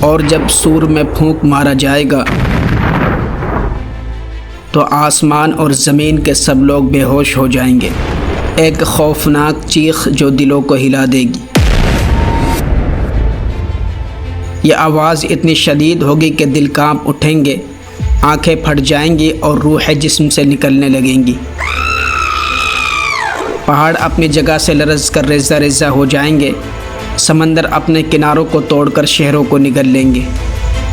اور جب سور میں پھونک مارا جائے گا تو آسمان اور زمین کے سب لوگ بے ہوش ہو جائیں گے۔ ایک خوفناک چیخ جو دلوں کو ہلا دے گی۔ یہ آواز اتنی شدید ہوگی کہ دل کانپ اٹھیں گے، آنکھیں پھٹ جائیں گی اور روح جسم سے نکلنے لگیں گی۔ پہاڑ اپنی جگہ سے لرز کر ریزہ ریزہ ہو جائیں گے، سمندر اپنے کناروں کو توڑ کر شہروں کو نگل لیں گے،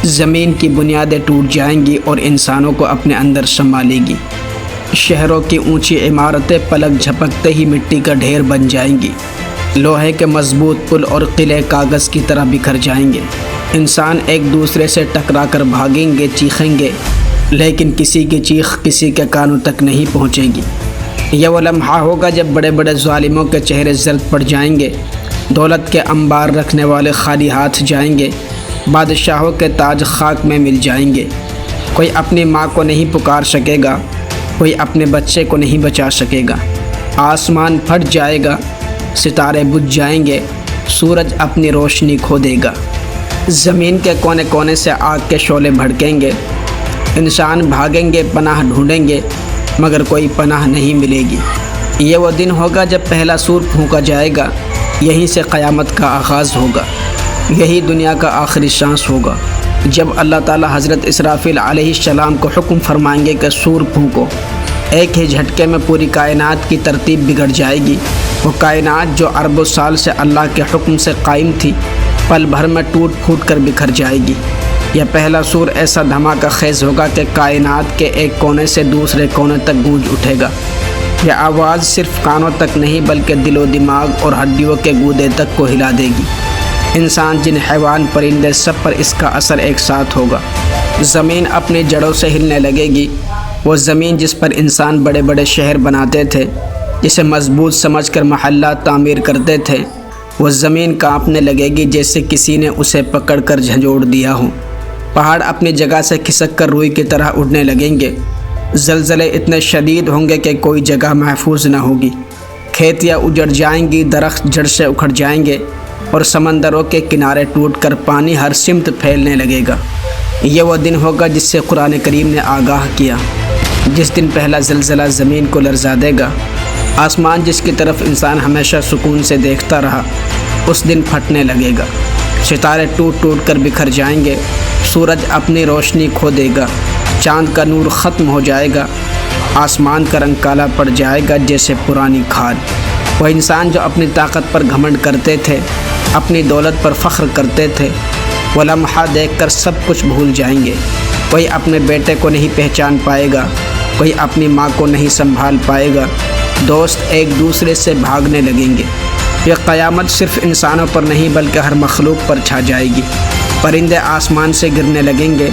زمین کی بنیادیں ٹوٹ جائیں گی اور انسانوں کو اپنے اندر سما لے گی۔ شہروں کی اونچی عمارتیں پلک جھپکتے ہی مٹی کا ڈھیر بن جائیں گی، لوہے کے مضبوط پل اور قلعے کاغذ کی طرح بکھر جائیں گے۔ انسان ایک دوسرے سے ٹکرا کر بھاگیں گے، چیخیں گے، لیکن کسی کی چیخ کسی کے کانوں تک نہیں پہنچے گی۔ یہ وہ لمحہ ہوگا جب بڑے بڑے ظالموں کے چہرے زرد پڑ جائیں گے، دولت کے انبار رکھنے والے خالی ہاتھ جائیں گے، بادشاہوں کے تاج خاک میں مل جائیں گے۔ کوئی اپنی ماں کو نہیں پکار سکے گا، کوئی اپنے بچے کو نہیں بچا سکے گا۔ آسمان پھٹ جائے گا، ستارے بجھ جائیں گے، سورج اپنی روشنی کھو دے گا، زمین کے کونے کونے سے آگ کے شعلے بھڑکیں گے، انسان بھاگیں گے، پناہ ڈھونڈیں گے، مگر کوئی پناہ نہیں ملے گی۔ یہ وہ دن ہوگا جب پہلا سور پھونکا جائے گا، یہیں سے قیامت کا آغاز ہوگا، یہی دنیا کا آخری سانس ہوگا۔ جب اللہ تعالی حضرت اسرافیل علیہ السلام کو حکم فرمائیں گے کہ سور پھونکو، ایک ہی جھٹکے میں پوری کائنات کی ترتیب بگڑ جائے گی۔ وہ کائنات جو اربوں سال سے اللہ کے حکم سے قائم تھی، پل بھر میں ٹوٹ پھوٹ کر بکھر جائے گی۔ یہ پہلا سور ایسا دھماکہ خیز ہوگا کہ کائنات کے ایک کونے سے دوسرے کونے تک گونج اٹھے گا۔ یہ آواز صرف کانوں تک نہیں بلکہ دل و دماغ اور ہڈیوں کے گودے تک کو ہلا دے گی۔ انسان، جن، حیوان، پرندے، سب پر اس کا اثر ایک ساتھ ہوگا۔ زمین اپنی جڑوں سے ہلنے لگے گی۔ وہ زمین جس پر انسان بڑے بڑے شہر بناتے تھے، جسے مضبوط سمجھ کر محلات تعمیر کرتے تھے، وہ زمین کانپنے لگے گی جیسے کسی نے اسے پکڑ کر جھنجھوڑ دیا ہو۔ پہاڑ اپنی جگہ سے کھسک کر روئی کی طرح اڑنے لگیں گے۔ زلزلے اتنے شدید ہوں گے کہ کوئی جگہ محفوظ نہ ہوگی۔ کھیتیاں اجڑ جائیں گی، درخت جڑ سے اکھڑ جائیں گے اور سمندروں کے کنارے ٹوٹ کر پانی ہر سمت پھیلنے لگے گا۔ یہ وہ دن ہوگا جس سے قرآن کریم نے آگاہ کیا۔ جس دن پہلا زلزلہ زمین کو لرزا دے گا، آسمان جس کی طرف انسان ہمیشہ سکون سے دیکھتا رہا، اس دن پھٹنے لگے گا۔ ستارے ٹوٹ ٹوٹ کر بکھر جائیں گے، سورج اپنی روشنی کھو دے گا، چاند کا نور ختم ہو جائے گا، آسمان کا رنگ کالا پڑ جائے گا جیسے پرانی کھال۔ وہ انسان جو اپنی طاقت پر گھمنڈ کرتے تھے، اپنی دولت پر فخر کرتے تھے، وہ لمحہ دیکھ کر سب کچھ بھول جائیں گے۔ کوئی اپنے بیٹے کو نہیں پہچان پائے گا، کوئی اپنی ماں کو نہیں سنبھال پائے گا، دوست ایک دوسرے سے بھاگنے لگیں گے۔ یہ قیامت صرف انسانوں پر نہیں بلکہ ہر مخلوق پر چھا جائے گی۔ پرندے آسمان سے گرنے لگیں گے،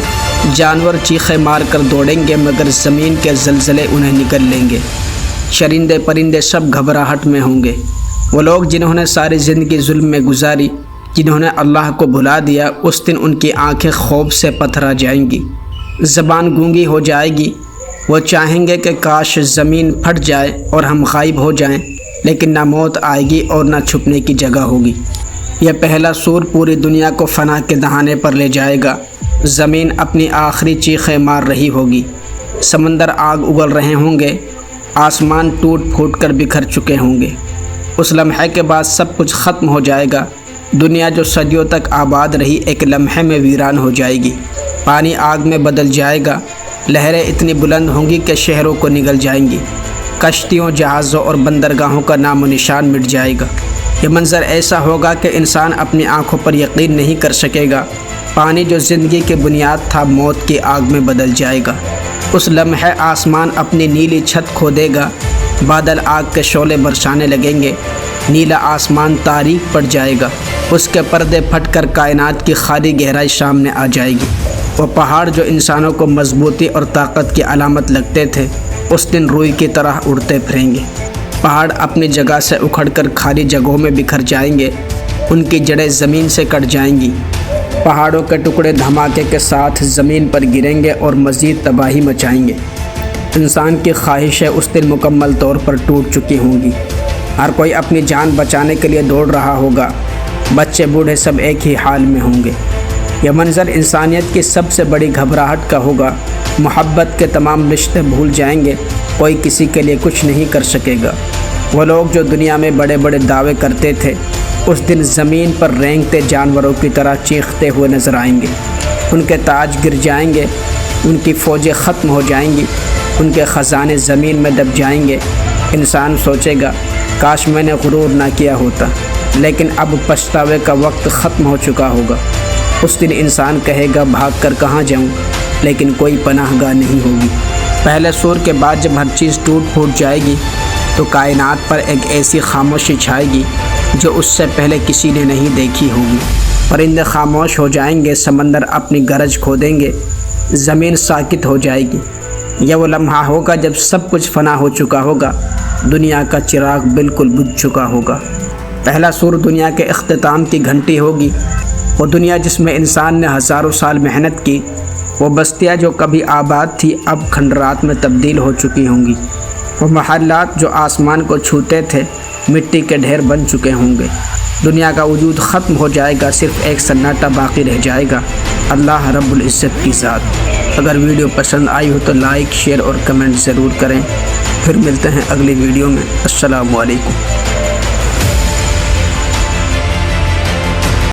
جانور چیخے مار کر دوڑیں گے، مگر زمین کے زلزلے انہیں نگل لیں گے۔ چرندے پرندے سب گھبراہٹ میں ہوں گے۔ وہ لوگ جنہوں نے ساری زندگی ظلم میں گزاری، جنہوں نے اللہ کو بھلا دیا، اس دن ان کی آنکھیں خوف سے پتھرا جائیں گی، زبان گونگی ہو جائے گی۔ وہ چاہیں گے کہ کاش زمین پھٹ جائے اور ہم غائب ہو جائیں، لیکن نہ موت آئے گی اور نہ چھپنے کی جگہ ہوگی۔ یہ پہلا سور پوری دنیا کو فنا کے دہانے پر لے جائے گا۔ زمین اپنی آخری چیخیں مار رہی ہوگی، سمندر آگ اگل رہے ہوں گے، آسمان ٹوٹ پھوٹ کر بکھر چکے ہوں گے۔ اس لمحے کے بعد سب کچھ ختم ہو جائے گا۔ دنیا جو صدیوں تک آباد رہی ایک لمحے میں ویران ہو جائے گی۔ پانی آگ میں بدل جائے گا، لہریں اتنی بلند ہوں گی کہ شہروں کو نگل جائیں گی، کشتیوں، جہازوں اور بندرگاہوں کا نام و نشان مٹ جائے گا۔ یہ منظر ایسا ہوگا کہ انسان اپنی آنکھوں پر یقین نہیں کر سکے گا۔ پانی جو زندگی کی بنیاد تھا، موت کی آگ میں بدل جائے گا۔ اس لمحے آسمان اپنی نیلی چھت کھو دے گا، بادل آگ کے شعلے برسانے لگیں گے، نیلا آسمان تاریک پڑ جائے گا، اس کے پردے پھٹ کر کائنات کی خالی گہرائی سامنے آ جائے گی۔ وہ پہاڑ جو انسانوں کو مضبوطی اور طاقت کی علامت لگتے تھے، اس دن روئی کی طرح اڑتے پھریں گے۔ پہاڑ اپنی جگہ سے اکھڑ کر خالی جگہوں میں بکھر جائیں گے، ان کی جڑیں زمین سے کٹ جائیں گی۔ پہاڑوں کے ٹکڑے دھماکے کے ساتھ زمین پر گریں گے اور مزید تباہی مچائیں گے۔ انسان کی خواہشیں اس دن مکمل طور پر ٹوٹ چکی ہوں گی۔ ہر کوئی اپنی جان بچانے کے لیے دوڑ رہا ہوگا۔ بچے بوڑھے سب ایک ہی حال میں ہوں گے۔ یہ منظر انسانیت کی سب سے بڑی گھبراہٹ کا ہوگا۔ محبت کے تمام رشتے بھول جائیں گے، کوئی کسی کے لیے کچھ نہیں کر سکے گا۔ وہ لوگ جو دنیا میں بڑے بڑے دعوے کرتے تھے، اس دن زمین پر رینگتے جانوروں کی طرح چیختے ہوئے نظر آئیں گے۔ ان کے تاج گر جائیں گے، ان کی فوجیں ختم ہو جائیں گی، ان کے خزانے زمین میں دب جائیں گے۔ انسان سوچے گا کاش میں نے غرور نہ کیا ہوتا، لیکن اب پچھتاوے کا وقت ختم ہو چکا ہوگا۔ اس دن انسان کہے گا بھاگ کر کہاں جاؤں، لیکن کوئی پناہ گاہ نہیں ہوگی۔ پہلے سور کے بعد جب ہر چیز ٹوٹ پھوٹ جائے گی تو کائنات پر ایک ایسی خاموشی چھائے گی جو اس سے پہلے کسی نے نہیں دیکھی ہوگی۔ پرندے خاموش ہو جائیں گے، سمندر اپنی گرج کھو دیں گے، زمین ساکت ہو جائے گی۔ یہ وہ لمحہ ہوگا جب سب کچھ فنا ہو چکا ہوگا، دنیا کا چراغ بالکل بجھ چکا ہوگا۔ پہلا سور دنیا کے اختتام کی گھنٹی ہوگی۔ وہ دنیا جس میں انسان نے ہزاروں سال محنت کی، وہ بستیاں جو کبھی آباد تھی اب کھنڈرات میں تبدیل ہو چکی ہوں گی۔ وہ محلات جو آسمان کو چھوتے تھے مٹی کے ڈھیر بن چکے ہوں گے۔ دنیا کا وجود ختم ہو جائے گا، صرف ایک سناٹا باقی رہ جائے گا، اللہ رب العزت کی ذات۔ اگر ویڈیو پسند آئی ہو تو لائک، شیئر اور کمنٹ ضرور کریں۔ پھر ملتے ہیں اگلی ویڈیو میں۔ السلام علیکم۔